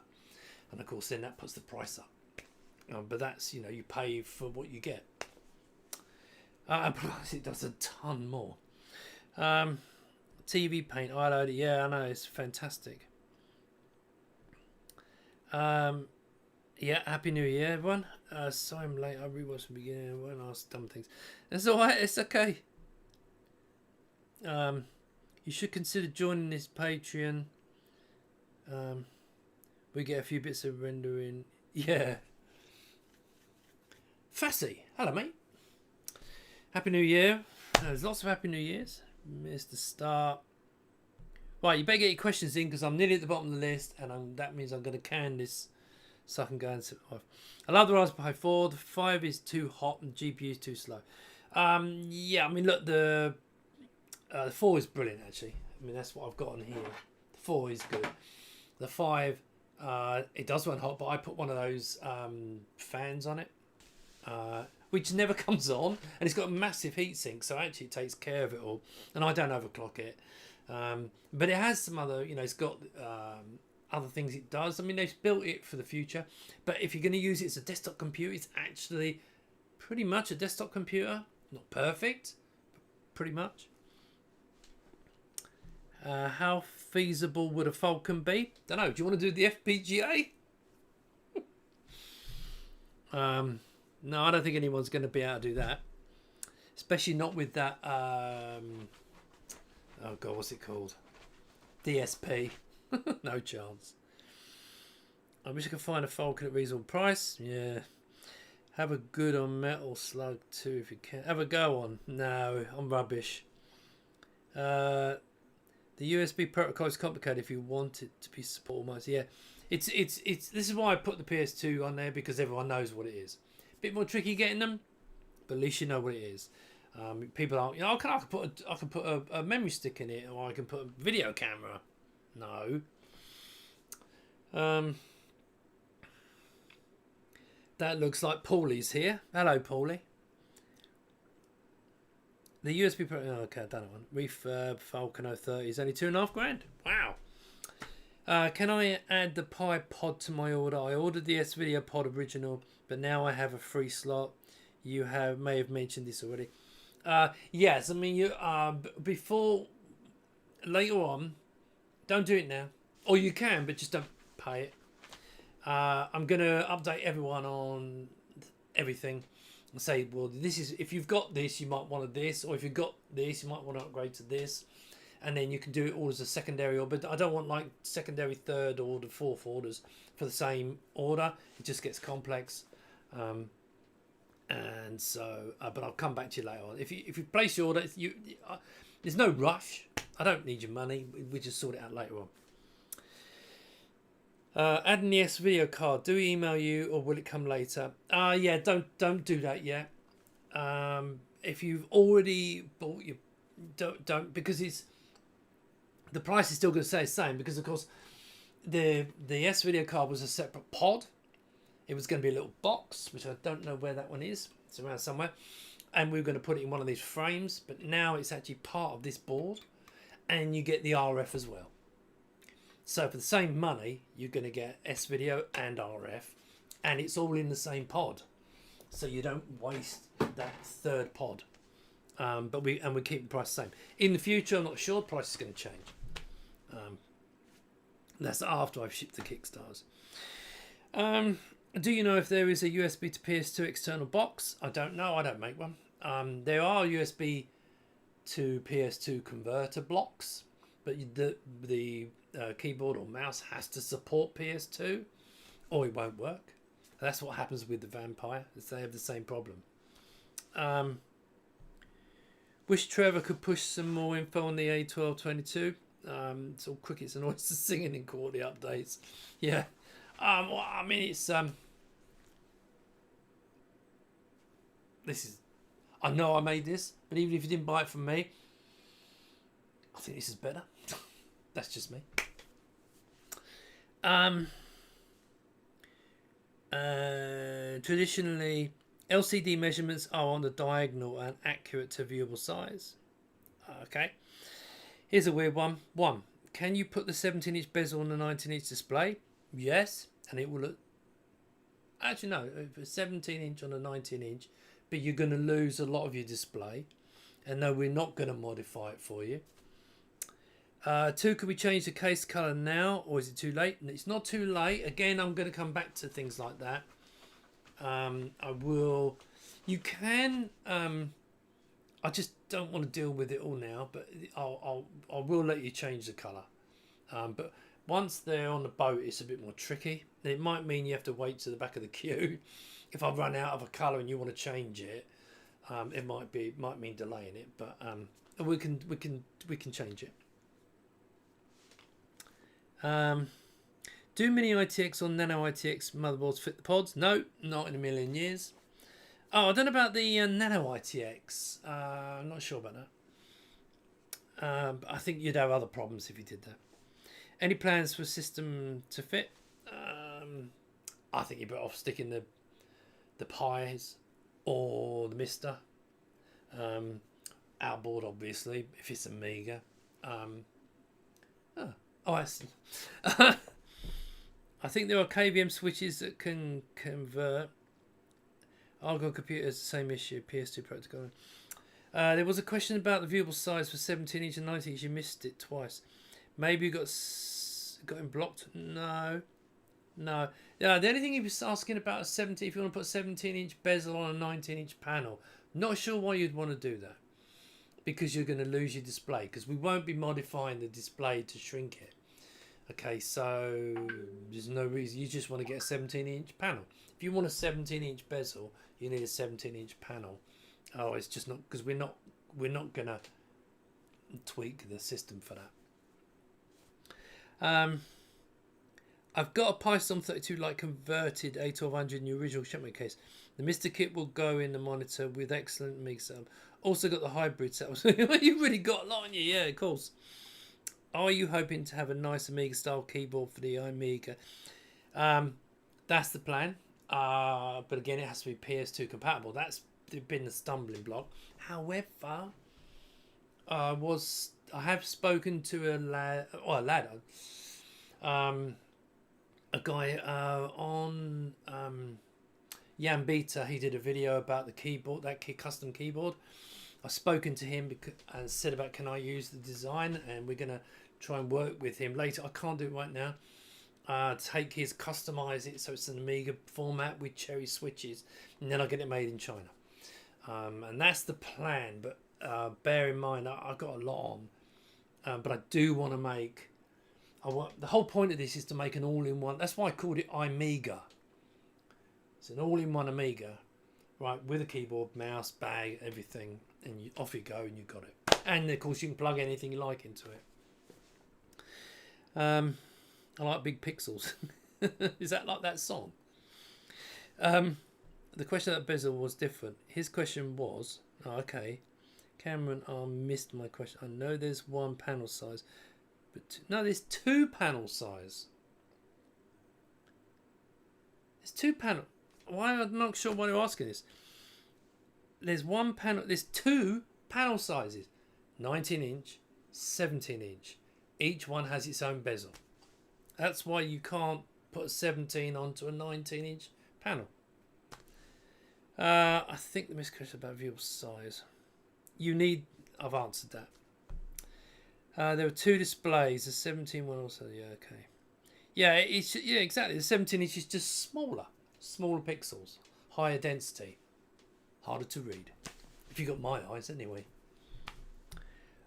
and of course then that puts the price up. But that's, you pay for what you get. Plus it does a ton more. TV paint, I load it. Yeah, I know, it's fantastic. Yeah, Happy New Year, everyone. Sorry I'm late. I rewatched the beginning and won't ask dumb things. It's alright, it's okay. You should consider joining this Patreon. We get a few bits of rendering. Yeah. Fassy, hello mate. Happy New Year. There's lots of Happy New Years. Missed the start. Right, you better get your questions in, because I'm nearly at the bottom of the list, and that means I'm going to can this so I can go and sit off. I love the Raspberry Pi 4. The 5 is too hot and the GPU is too slow. Yeah, I mean, look, the 4 is brilliant, actually. I mean, that's what I've got on here. The 4 is good. The 5, it does run hot, but I put one of those fans on it, which never comes on, and it's got a massive heatsink, so actually it takes care of it all, and I don't overclock it. But it has some other, it's got other things it does. I mean, they've built it for the future, but if you're going to use it as a desktop computer, it's actually pretty much a desktop computer. Not perfect, but pretty much. How feasible would a Falcon be? Don't know. Do you want to do the FPGA? No, I don't think anyone's going to be able to do that. especially not with that. Oh god, what's it called? DSP. No chance. I wish I could find a Falcon at reasonable price. Yeah. Have a good on Metal Slug too if you can. Have a go on. No, I'm rubbish. The USB protocol is complicated if you want it to be supported. Yeah, it's. This is why I put the PS2 on there, because everyone knows what it is. Bit more tricky getting them, but at least you know what it is. People aren't. I can put a memory stick in it, or I can put a video camera. No. That looks like Paulie's here. Hello, Paulie. The USB Pro. Oh, okay, I don't know. Refurb Falcon 030 is only $2.5 grand. Wow. Can I add the Pi pod to my order? I ordered the S-Video pod original, but now I have a free slot. You may have mentioned this already. Yes, I mean you. Before, later on, don't do it now, or you can, but just don't pay it. I'm gonna update everyone on everything and say, well, this is, if you've got this, you might want this, or if you've got this, you might want to upgrade to this, and then you can do it all as a secondary order. But I don't want like secondary, third order, fourth orders for the same order. It just gets complex. And so, but I'll come back to you later on. If you place your order, there's no rush. I don't need your money. We just sort it out later on. Adding the S-Video card. Do we email you, or will it come later? Yeah, don't do that yet. If you've already bought your, don't, because it's, the price is still going to stay the same, because of course the S-Video card was a separate pod. It was going to be a little box, which I don't know where that one is. It's around somewhere, and we were going to put it in one of these frames, but now it's actually part of this board, and you get the RF as well. So for the same money, you're going to get S-Video and RF, and it's all in the same pod, so you don't waste that third pod. But we keep the price the same. In the future, I'm not sure. The price is going to change. That's after I've shipped the Kickstarters. Do you know if there is a USB to PS2 external box? I don't know. I don't make one. There are USB to PS2 converter blocks, but the keyboard or mouse has to support PS2 or it won't work. That's what happens with the Vampire, is they have the same problem. Wish Trevor could push some more info on the A1222. It's all crickets and oysters singing in quarterly updates. Yeah. Well, I mean, it's this is, I know I made this, but even if you didn't buy it from me, I think this is better. That's just me. Traditionally, LCD measurements are on the diagonal and accurate to viewable size. Okay. Here's a weird one. Can you put the 17-inch bezel on the 19-inch display? Yes, and it will look. Actually, no. If it's 17-inch on a 19-inch, but you're going to lose a lot of your display. And no, we're not going to modify it for you. 2, could we change the case colour now, or is it too late? And it's not too late. Again, I'm going to come back to things like that. I will. You can. I just don't want to deal with it all now, but I will let you change the colour. But once they're on the boat, it's a bit more tricky. It might mean you have to wait to the back of the queue. If I run out of a colour and you want to change it, it might mean delaying it, but we can change it. Do mini ITX or nano ITX motherboards fit the pods? No, not in a million years. Oh, I don't know about the nano ITX. I'm not sure about that. But I think you'd have other problems if you did that. Any plans for a system to fit? I think you're better off sticking the Pies or the Mister. Outboard, obviously, if it's Amiga. I see. I think there are KVM switches that can convert. Argon computers, the same issue. PS2 protocol. There was a question about the viewable size for 17-inch and 19-inch. You missed it twice. Maybe you got him blocked. No. Yeah, the only thing he was asking about a 17. If you want to put a 17-inch bezel on a 19-inch panel, Not sure why you'd want to do that, because you're going to lose your display, because we won't be modifying the display to shrink it. Okay, so there's no reason. You just want to get a 17-inch panel. If you want a 17-inch bezel, you need a 17-inch panel. Oh, it's just not, because we're not going to tweak the system for that. I've got a Python 32 Lite converted A1200 in the original shipment case. The Mr. Kit will go in the monitor with excellent MIG setup. Also got the hybrid setup. You've really got a lot on you, yeah, of course. Are you hoping to have a nice Amiga style keyboard for the iMIGA? That's the plan. But again, it has to be PS2 compatible. That's been the stumbling block. However, I have spoken to a guy on Yambita. He did a video about the keyboard, that custom keyboard. I've spoken to him and said about, can I use the design, and we're gonna try and work with him later. I can't do it right now. Take his, customize it so it's an Amiga format with cherry switches, and then I'll get it made in China. And that's the plan. But bear in mind, I've got a lot on, but I do want to make. The whole point of this is to make an all-in-one. That's why I called it iMIGA. It's an all-in-one Amiga, right, with a keyboard, mouse, bag, everything, and off you go, and you got it. And of course, you can plug anything you like into it. I like big pixels. Is that like that song? The question about bezel was different. His question was, okay, Cameron, I missed my question. I know there's one panel size, but no, there's two panel size. There's two panel. Why? I'm not sure why you're asking this. There's one panel. There's two panel sizes, 19-inch, 17-inch. Each one has its own bezel. That's why you can't put a 17 onto a 19-inch panel. I think the missed question about view size. I've answered that. There were two displays. The 17 one also. Yeah, okay. Yeah, exactly. The 17-inch is just smaller pixels, higher density, harder to read. If you got my eyes, anyway.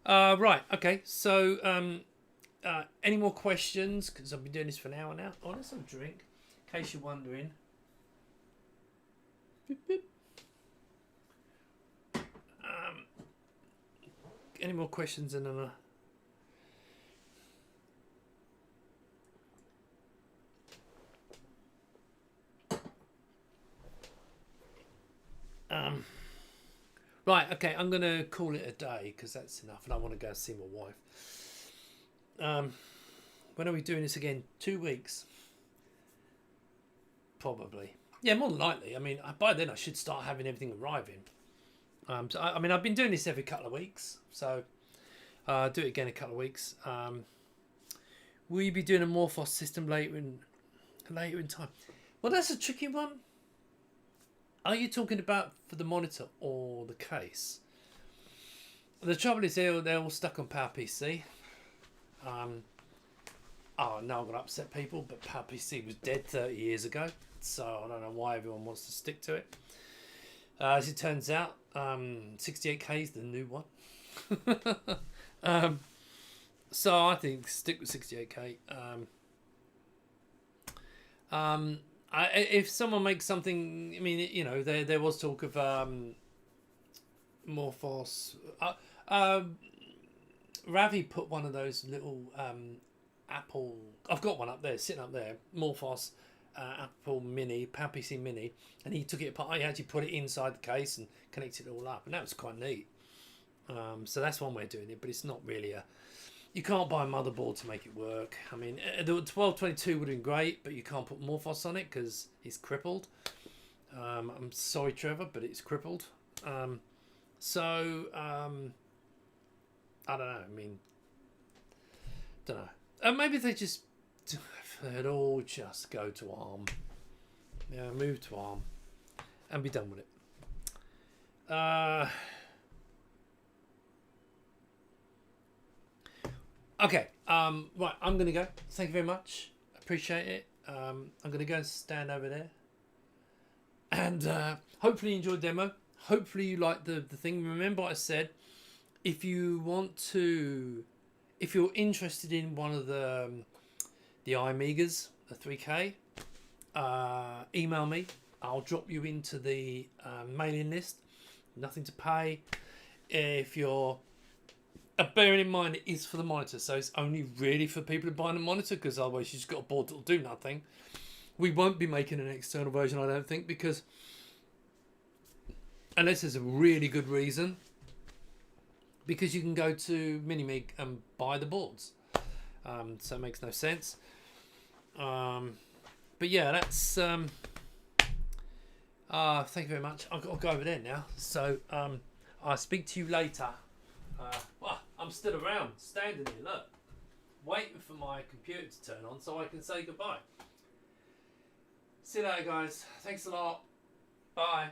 Right. Okay. So, any more questions? Because I've been doing this for an hour now. Oh, let's have a drink, in case you're wondering. Beep, beep. Any more questions? And then right, okay, I'm going to call it a day because that's enough, and I want to go see my wife. When are we doing this again? 2 weeks? Probably. Yeah, more than likely. I mean, by then I should start having everything arriving. So I mean, I've been doing this every couple of weeks, so I'll do it again in a couple of weeks. Will you be doing a Morphos system later in time? Well, that's a tricky one. Are you talking about for the monitor or the case? The trouble is they're all stuck on PowerPC. Oh, no, I'm going to upset people, but PowerPC was dead 30 years ago, so I don't know why everyone wants to stick to it. As it turns out, 68K is the new one. So I think stick with 68K. If someone makes something, I mean, you know, there was talk of Morphos. Ravi put one of those little Apple. I've got one up there, sitting up there. Morphos Apple Mini, PowerPC Mini, and he took it apart. He actually put it inside the case and connected it all up, and that was quite neat. So that's one way of doing it, but it's not really a. You can't buy a motherboard to make it work. I mean, the 1222 would have been great, but you can't put Morphos on it because it's crippled. I'm sorry, Trevor, but it's crippled. I don't know. I mean, don't know. Maybe they just. They'd all just go to ARM. Yeah, move to ARM and be done with it. Okay. Right, I'm gonna go. Thank you very much. Appreciate it. I'm gonna go and stand over there. And hopefully you enjoyed the demo. hopefully you like the thing. Remember what I said, if you want to, if you're interested in one of the iMIGAs, the 3k, email me. I'll drop you into the mailing list. Nothing to pay. If you're bearing in mind it is for the monitor, so it's only really for people who buy a monitor, because otherwise you've just got a board that'll do nothing. We won't be making an external version, I don't think, because unless there's a really good reason, because you can go to Minimig and buy the boards, so it makes no sense. But yeah, that's thank you very much. I'll go over there now, so I'll speak to you later. Well, I'm still around, standing here, look, waiting for my computer to turn on so I can say goodbye. See you later, guys. Thanks a lot. Bye.